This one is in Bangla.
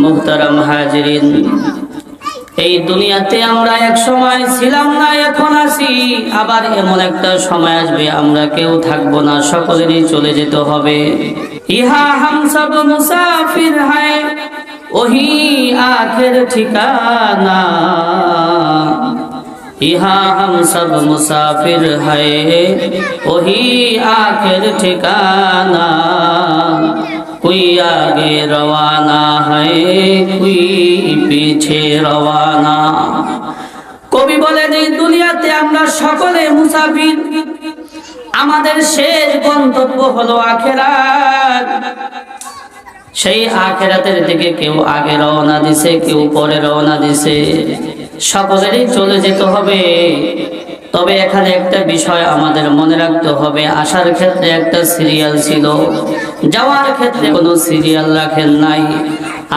মুহতারাম হাজিরিন, এই দুনিয়াতে আমরা এক সময় ছিলাম না, এখন আছি। আবার এমন একটা সময় আসবে আমরা কেউ থাকবো না, সকলেরই চলে যেতে হবে। ইহা হাম সব মুসাফির হ্যায়, ওহি আখের ঠিকানা। ইহা হাম সব মুসাফির হ্যায়, ওহি আখের ঠিকানা। कोई आगे रवाना है, कोई पीछे रवाना। কবি বলেন এই দুনিয়াতে আমরা সকলে মুসাফির, আমাদের শেষ গন্তব্য হলো আখিরাত। সেই আখিরাতের দিকে কেউ আগে রওনা দিছে, কেউ পরে রওনা দিছে, সকলেরই চলে যেতে হবে। তবে এখানে একটা বিষয় আমাদের মনে রাখতে হবে, আসার ক্ষেত্রে একটা সিরিয়াল ছিল, যাওয়ার ক্ষেত্রে কোনো সিরিয়াল রাখেন নাই।